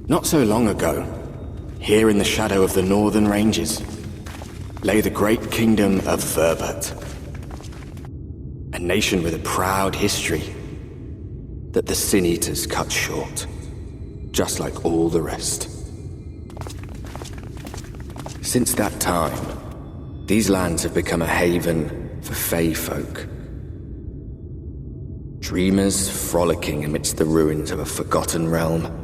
Not so long ago, here in the shadow of the northern ranges, lay the great kingdom of Verbert. A nation with a proud history that the Sin Eaters cut short, just like all the rest. Since that time, these lands have become a haven for Fae folk. Dreamers frolicking amidst the ruins of a forgotten realm.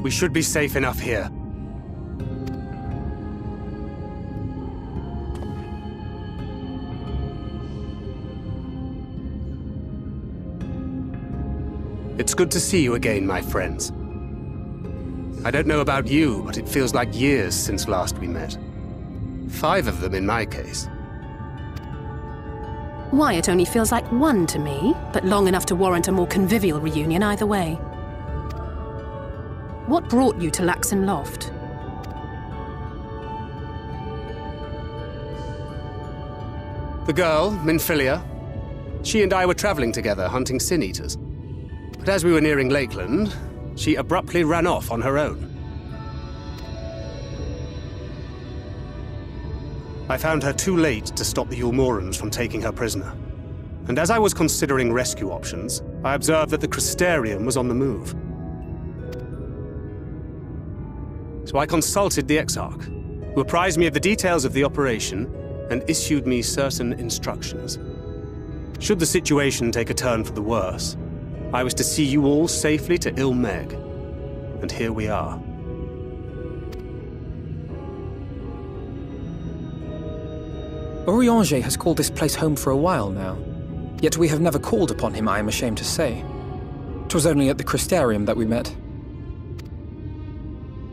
We should be safe enough here. It's good to see you again, my friends. I don't know about you, but it feels like years since last we met. 5 of them in my case. Why, it only feels like 1 to me, but long enough to warrant a more convivial reunion either way. What brought you to Laxon Loft? The girl, Minfilia, she and I were traveling together, hunting Sin Eaters. But as we were nearing Lakeland, she abruptly ran off on her own. I found her too late to stop the Ulmorans from taking her prisoner. And as I was considering rescue options, I observed that the Crystarium was on the move. So I consulted the Exarch, who apprised me of the details of the operation and issued me certain instructions. Should the situation take a turn for the worse, I was to see you all safely to Mheg. And here we are. Orianger has called this place home for a while now. Yet we have never called upon him, I am ashamed to say. 'Twas only at the Crystarium that we met.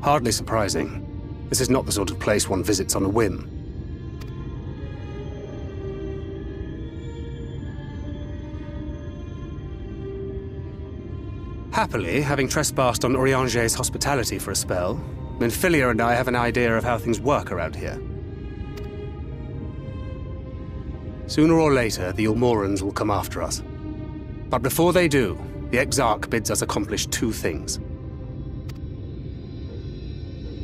Hardly surprising. This is not the sort of place one visits on a whim. Happily, having trespassed on Orianger's hospitality for a spell, Minfilia and I have an idea of how things work around here. Sooner or later, the Ulmorans will come after us. But before they do, the Exarch bids us accomplish 2 things.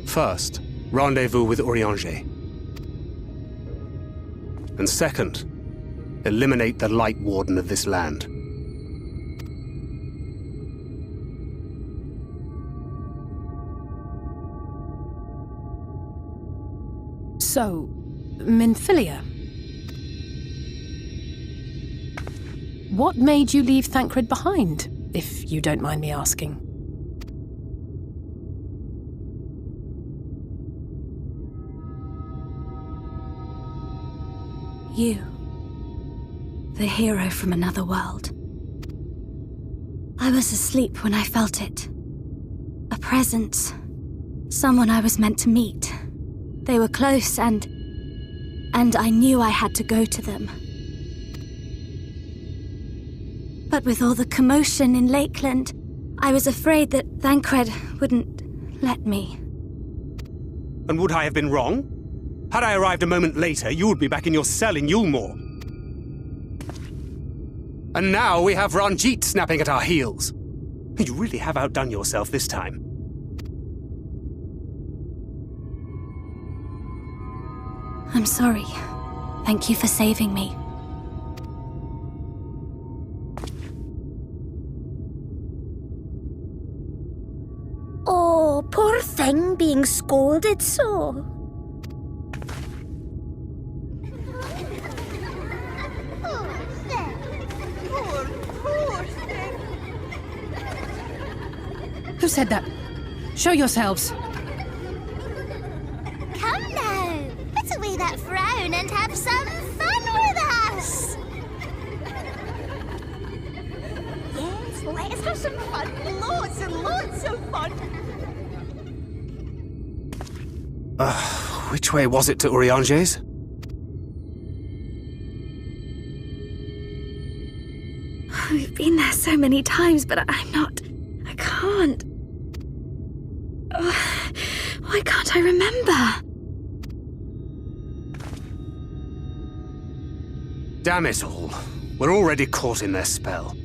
First, rendezvous with Orianger. And second, eliminate the Light Warden of this land. So, Minfilia. What made you leave Thancred behind, if you don't mind me asking? You. The hero from another world. I was asleep when I felt it. A presence. Someone I was meant to meet. They were close and I knew I had to go to them. But with all the commotion in Lakeland, I was afraid that Thancred wouldn't let me. And would I have been wrong? Had I arrived a moment later, you would be back in your cell in Yulmore. And now we have Ranjit snapping at our heels. You really have outdone yourself this time. I'm sorry. Thank you for saving me. Oh, poor thing being scolded so. Who said that? Show yourselves. Come now, put away that frown and have some fun with us. Yes, let's have some fun. Lots and lots of fun. Which way was it to Orianger's? We've been there so many times, but I can't. can't. Why can't I remember? Damn it all. We're already caught in their spell.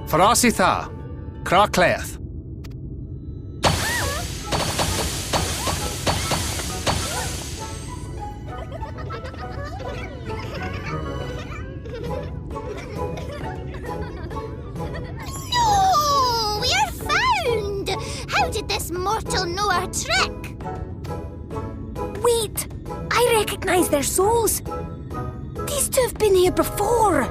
Farasitha, Krakleath. No! We're found! How did this mortal know our trick? Wait! I recognize their souls! These two have been here before!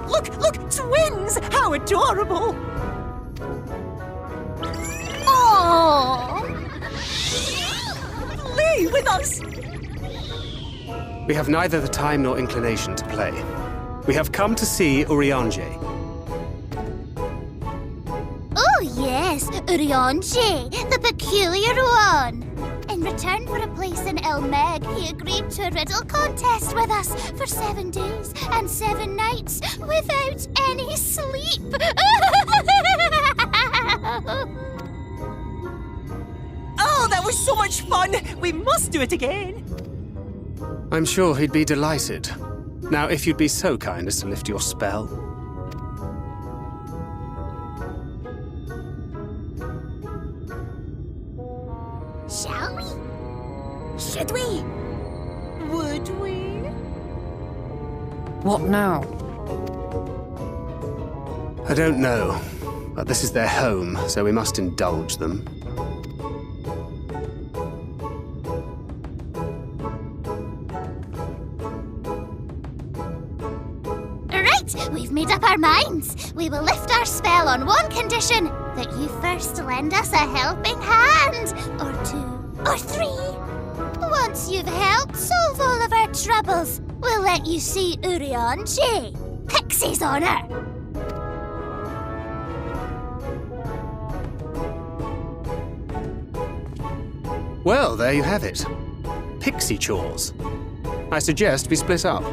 Look! Twins! How adorable! Oh! Plea with us! We have neither the time nor inclination to play. We have come to see Urianger. Oh yes, Urianger, the peculiar one. In return for a place in Mheg, he agreed to a riddle contest with us for 7 days and 7 nights without any sleep. Oh, that was so much fun! We must do it again! I'm sure he'd be delighted. Now, if you'd be so kind as to lift your spell. Shall we? Should we? Would we? What now? I don't know, but this is their home, so we must indulge them. Right, we've made up our minds. We will lift our spell on one condition, that you first lend us a helping hand, or 2, or 3. Once you've helped solve all of our troubles, we'll let you see Urianger, Pixie's honor. Well, there you have it. Pixie chores. I suggest we split up.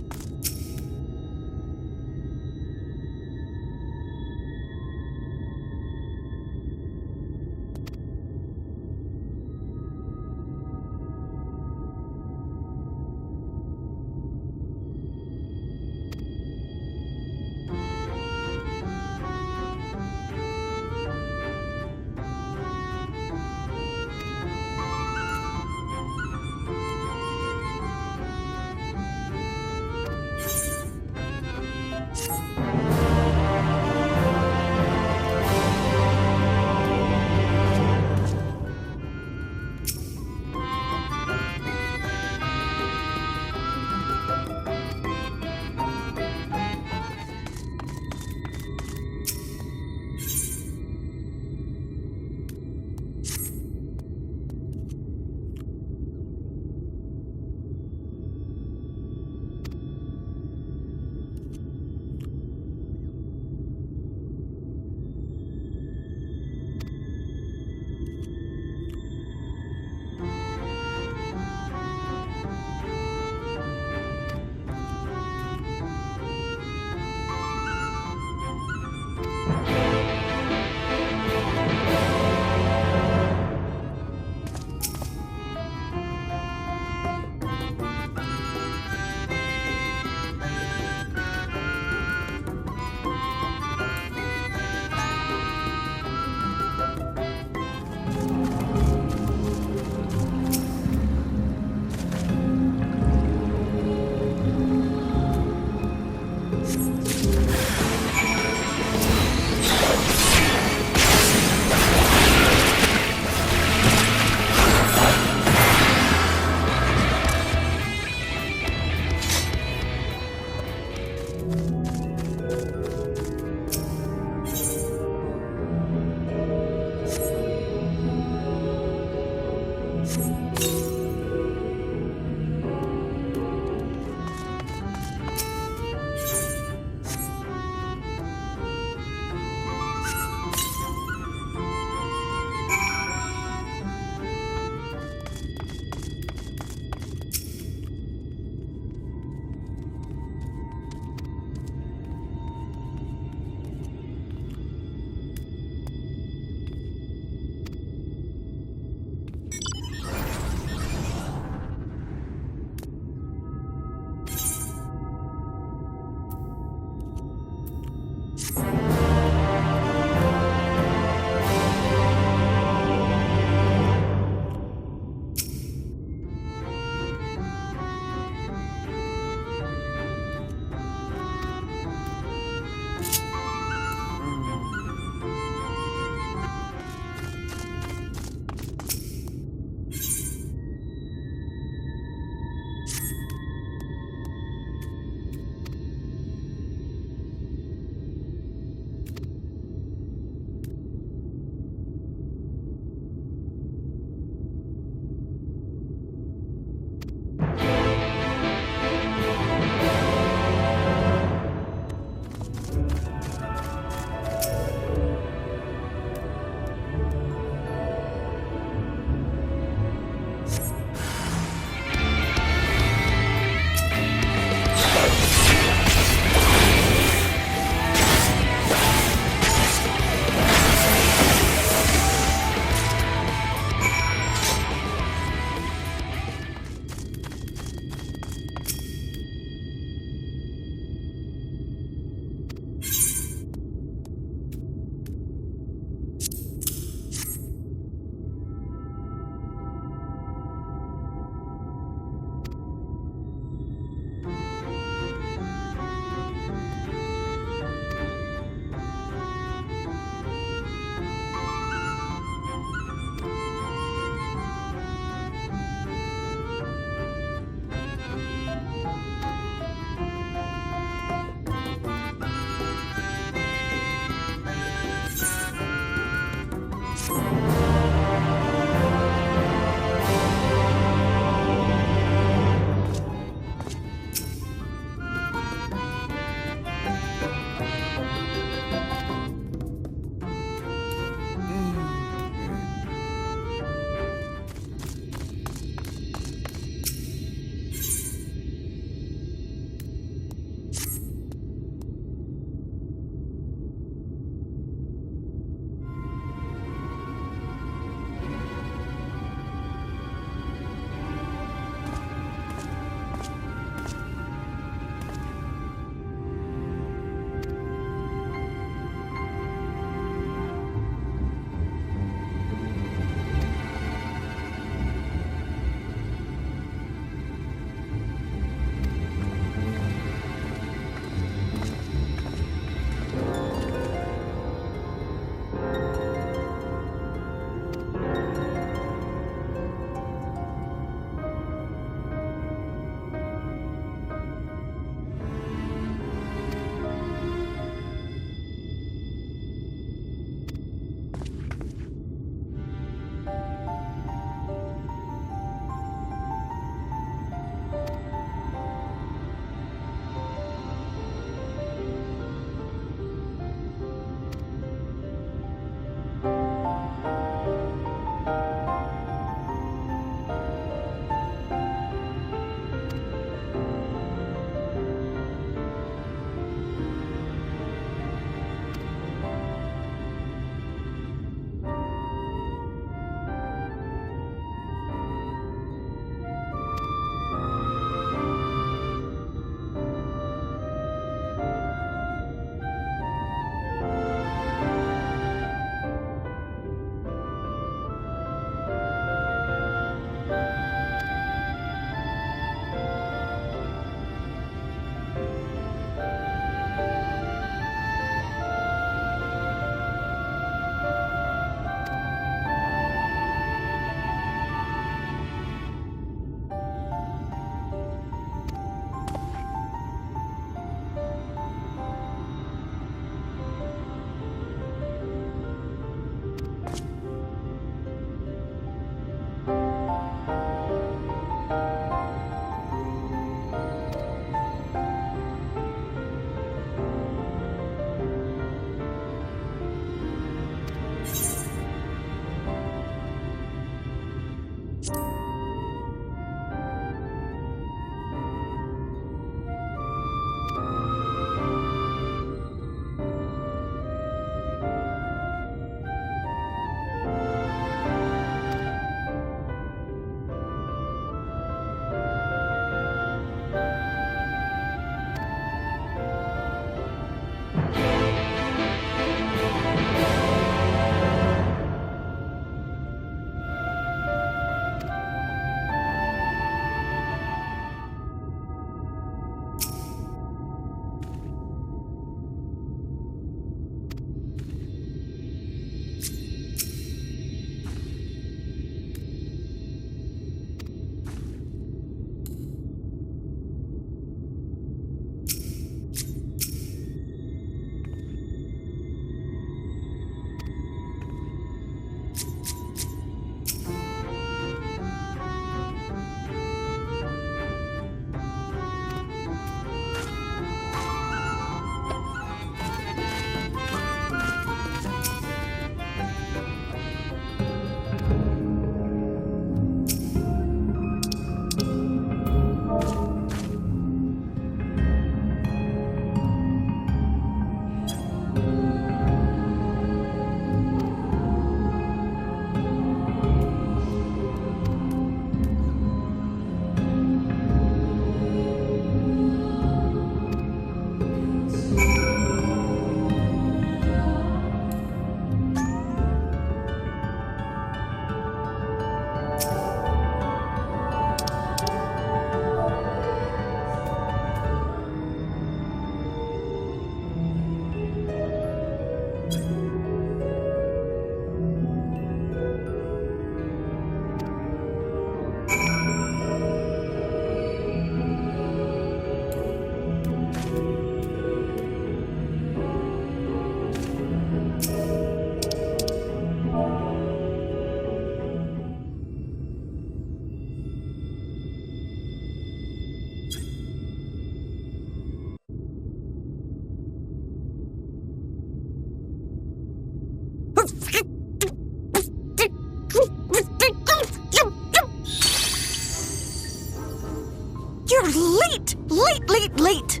You're late! Late!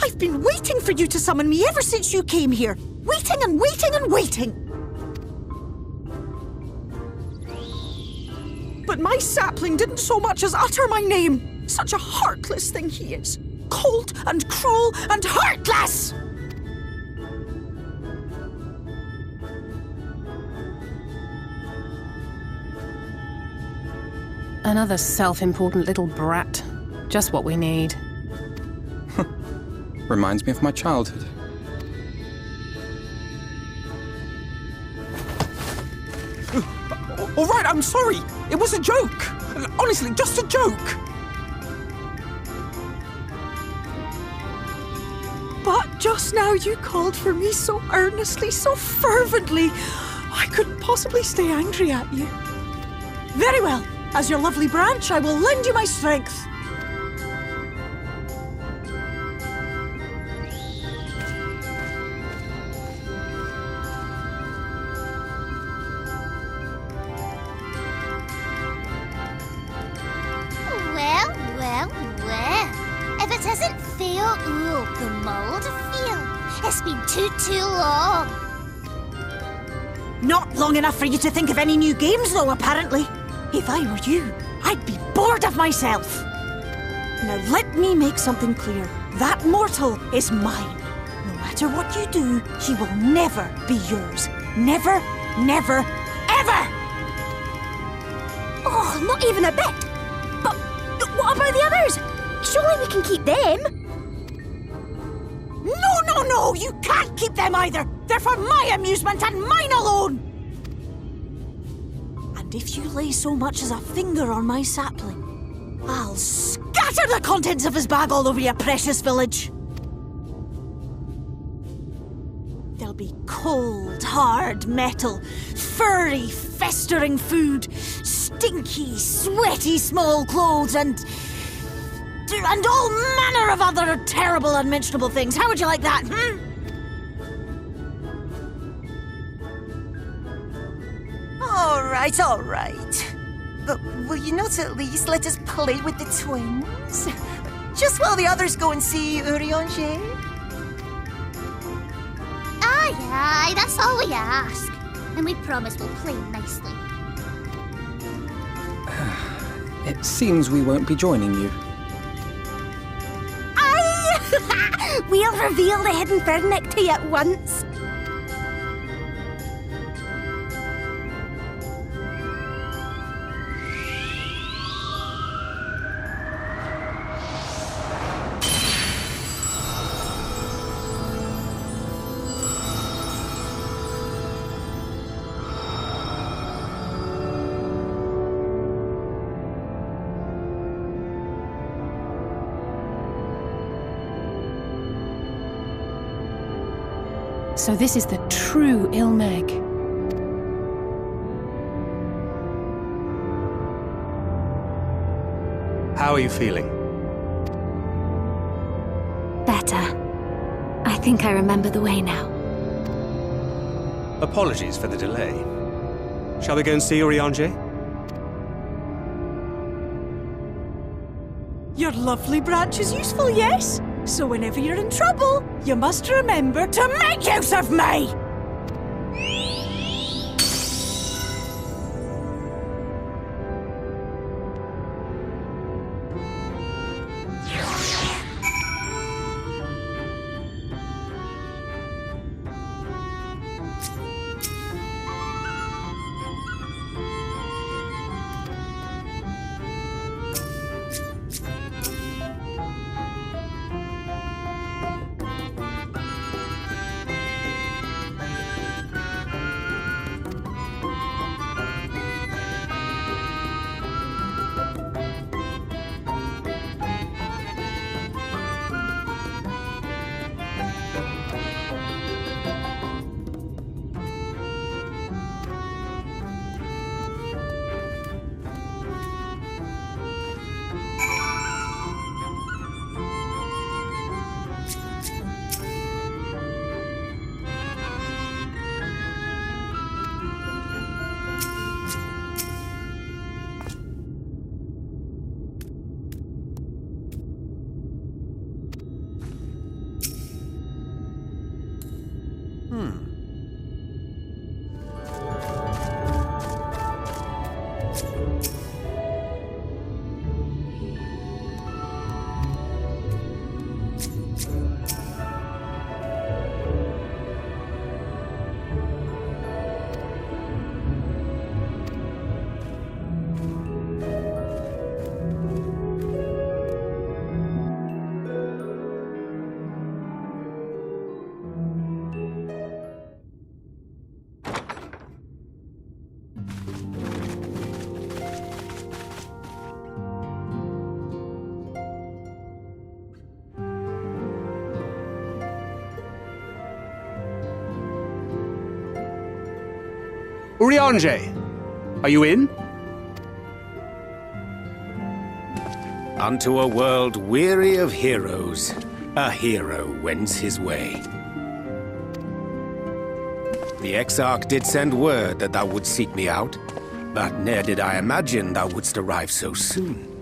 I've been waiting for you to summon me ever since you came here. Waiting and waiting and waiting. But my sapling didn't so much as utter my name. Such a heartless thing he is. Cold and cruel and heartless! Another self-important little brat. Just what we need. Reminds me of my childhood. All right, I'm sorry. It was a joke. Honestly, just a joke. But just now you called for me so earnestly, so fervently. I couldn't possibly stay angry at you. Very well. As your lovely branch, I will lend you my strength. Well. If it isn't Theo the mould Theo. It's been too long. Not long enough for you to think of any new games, though, apparently. If I were you, I'd be bored of myself. Now let me make something clear. That mortal is mine. No matter what you do, he will never be yours. Never, ever! Oh, not even a bit! But what about the others? Surely we can keep them? No! You can't keep them either! They're for my amusement and mine alone! And if you lay so much as a finger on my sapling, I'll scatter the contents of his bag all over your precious village. There'll be cold, hard metal, furry, festering food, stinky, sweaty small clothes, and all manner of other terrible, unmentionable things. How would you like that, All right. But will you not at least let us play with the twins? Just while the others go and see Urianger? Aye, that's all we ask. And we promise we'll play nicely. It seems we won't be joining you. Aye! We'll reveal the hidden Fernic to you at once. So this is the true Mheg. How are you feeling? Better. I think I remember the way now. Apologies for the delay. Shall we go and see Urianger? Your lovely branch is useful, yes? So whenever you're in trouble, you must remember to make use of me! Urianger, are you in? Unto a world weary of heroes, a hero wends his way. The Exarch did send word that thou wouldst seek me out, but ne'er did I imagine thou wouldst arrive so soon.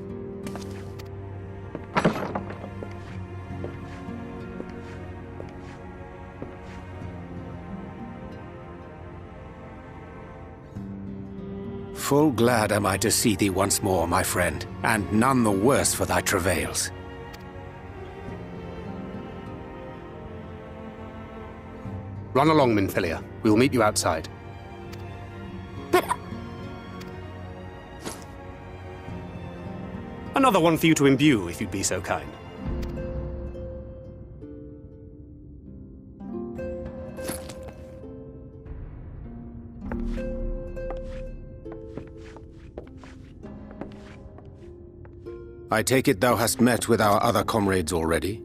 Full glad am I to see thee once more, my friend, and none the worse for thy travails. Run along, Minfilia. We will meet you outside. But... Another one for you to imbue, if you'd be so kind. I take it thou hast met with our other comrades already?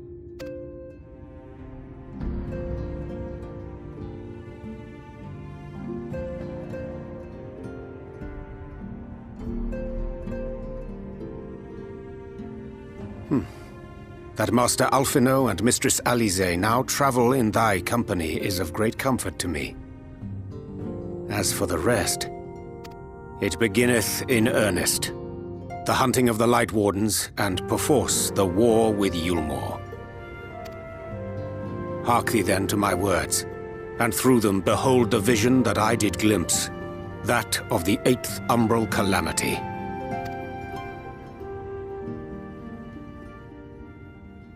That Master Alphino and Mistress Alize now travel in thy company is of great comfort to me. As for the rest, it beginneth in earnest. The hunting of the Light Wardens, and perforce the war with Yulmore. Hark thee then to my words, and through them behold the vision that I did glimpse, that of the 8th Umbral Calamity.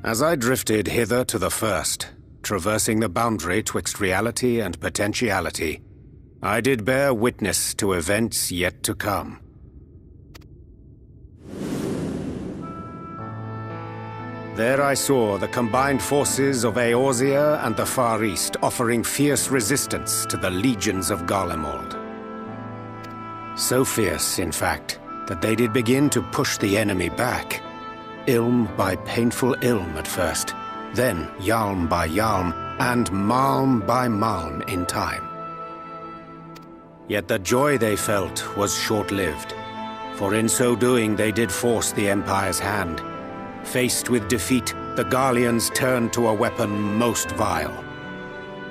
As I drifted hither to the first, traversing the boundary twixt reality and potentiality, I did bear witness to events yet to come. There I saw the combined forces of Eorzea and the Far East offering fierce resistance to the legions of Garlemald. So fierce, in fact, that they did begin to push the enemy back. Ilm by painful ilm at first, then Yalm by Yalm, and Malm by Malm in time. Yet the joy they felt was short-lived, for in so doing they did force the Empire's hand. Faced with defeat, the Garleans turned to a weapon most vile: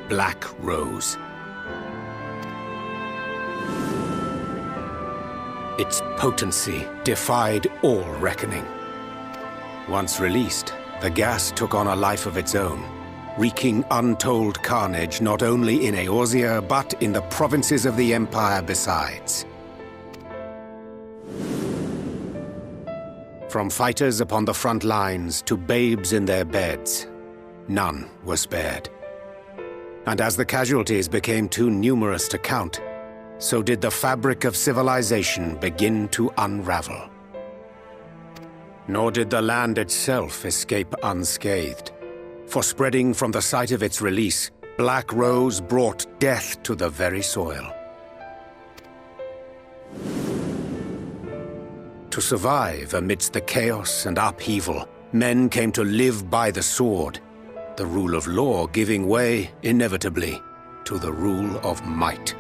Black Rose. Its potency defied all reckoning. Once released, the gas took on a life of its own, wreaking untold carnage not only in Eorzea, but in the provinces of the Empire besides. From fighters upon the front lines to babes in their beds, none were spared. And as the casualties became too numerous to count, so did the fabric of civilization begin to unravel. Nor did the land itself escape unscathed, for spreading from the site of its release, Black Rose brought death to the very soil. To survive amidst the chaos and upheaval, men came to live by the sword, the rule of law giving way, inevitably, to the rule of might.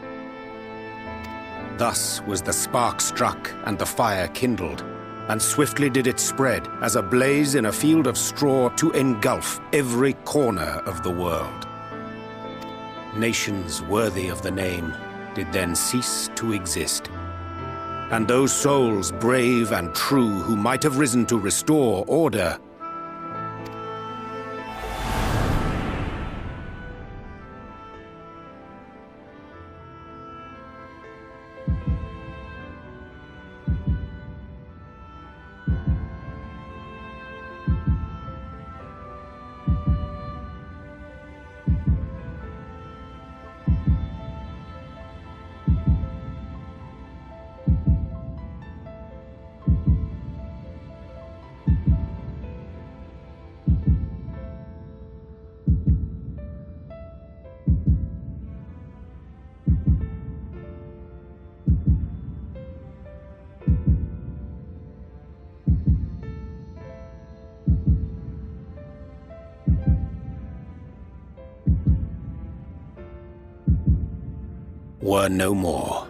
Thus was the spark struck and the fire kindled, and swiftly did it spread as a blaze in a field of straw to engulf every corner of the world. Nations worthy of the name did then cease to exist. And those souls brave and true who might have risen to restore order were no more.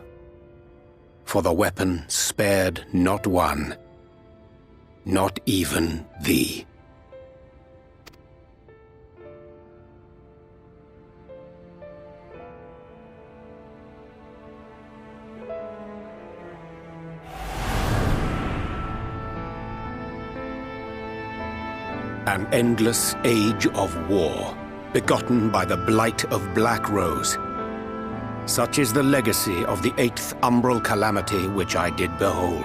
for the weapon spared not one, not even thee. An endless age of war, begotten by the blight of Black Rose. Such is the legacy of the 8th umbral calamity which I did behold.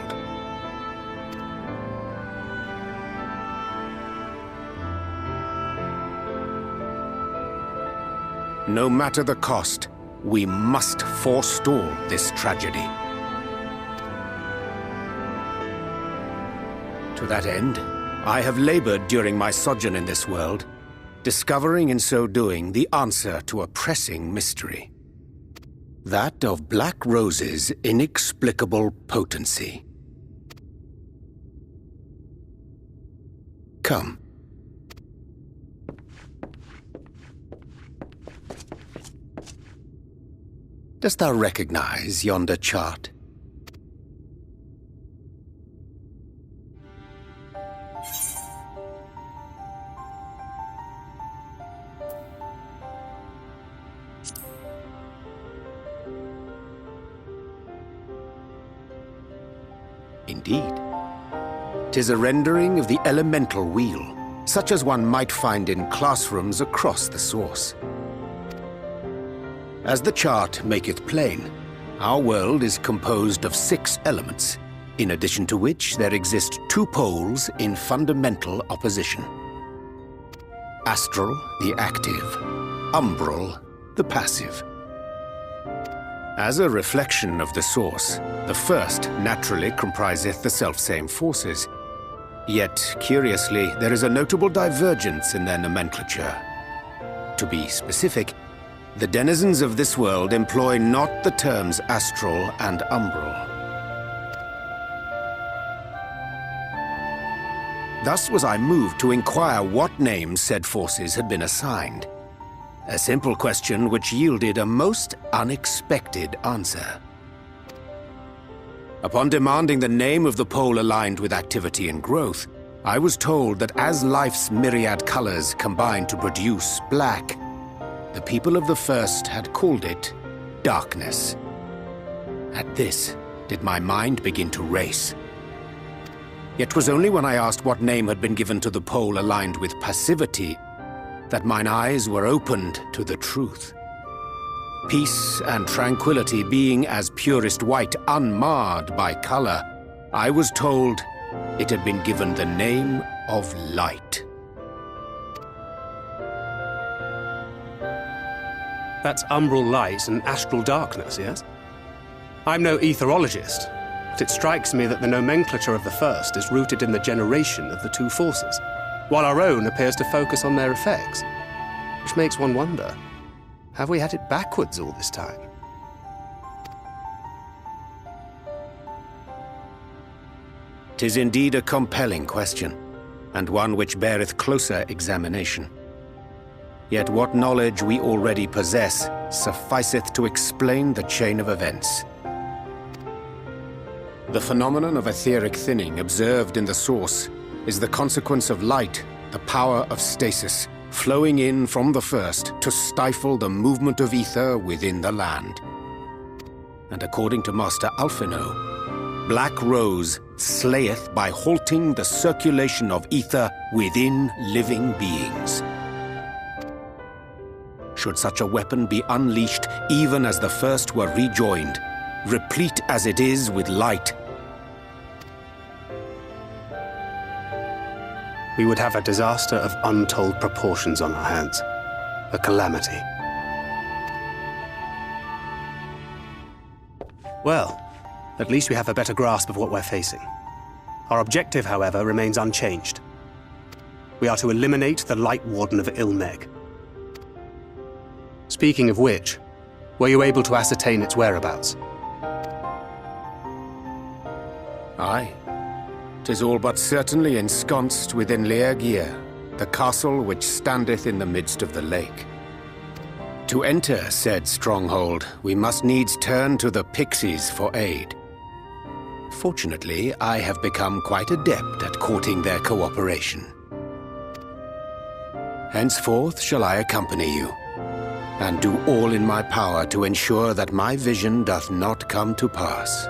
No matter the cost, we must forestall this tragedy. To that end, I have labored during my sojourn in this world, discovering in so doing the answer to a pressing mystery. That of Black Rose's inexplicable potency. Come. Dost thou recognize yonder chart? Indeed. 'Tis a rendering of the elemental wheel, such as one might find in classrooms across the source. As the chart maketh plain, our world is composed of 6 elements, in addition to which there exist 2 poles in fundamental opposition. Astral, the active; umbral, the passive. As a reflection of the source, the first naturally compriseth the selfsame forces. Yet, curiously, there is a notable divergence in their nomenclature. To be specific, the denizens of this world employ not the terms astral and umbral. Thus was I moved to inquire what names said forces had been assigned. A simple question which yielded a most unexpected answer. Upon demanding the name of the pole aligned with activity and growth, I was told that as life's myriad colors combine to produce black, the people of the first had called it darkness. At this, did my mind begin to race. Yet 'twas only when I asked what name had been given to the pole aligned with passivity that mine eyes were opened to the truth. Peace and tranquility being as purest white, unmarred by color, I was told it had been given the name of light. That's umbral light and astral darkness, yes? I'm no etherologist, but it strikes me that the nomenclature of the first is rooted in the generation of the 2 forces, while our own appears to focus on their effects. Which makes one wonder, have we had it backwards all this time? "'Tis indeed a compelling question, and one which beareth closer examination. Yet what knowledge we already possess sufficeth to explain the chain of events. The phenomenon of etheric thinning observed in the source is the consequence of light, the power of stasis, flowing in from the first to stifle the movement of ether within the land. And according to Master Alphino, Black Rose slayeth by halting the circulation of ether within living beings. Should such a weapon be unleashed even as the first were rejoined, replete as it is with light, we would have a disaster of untold proportions on our hands. A calamity. Well, at least we have a better grasp of what we're facing. Our objective, however, remains unchanged. We are to eliminate the Light Warden of Mheg. Speaking of which, were you able to ascertain its whereabouts? Aye. 'Tis all but certainly ensconced within Leagir, the castle which standeth in the midst of the lake. To enter said stronghold, we must needs turn to the Pixies for aid. Fortunately, I have become quite adept at courting their cooperation. Henceforth shall I accompany you, and do all in my power to ensure that my vision doth not come to pass.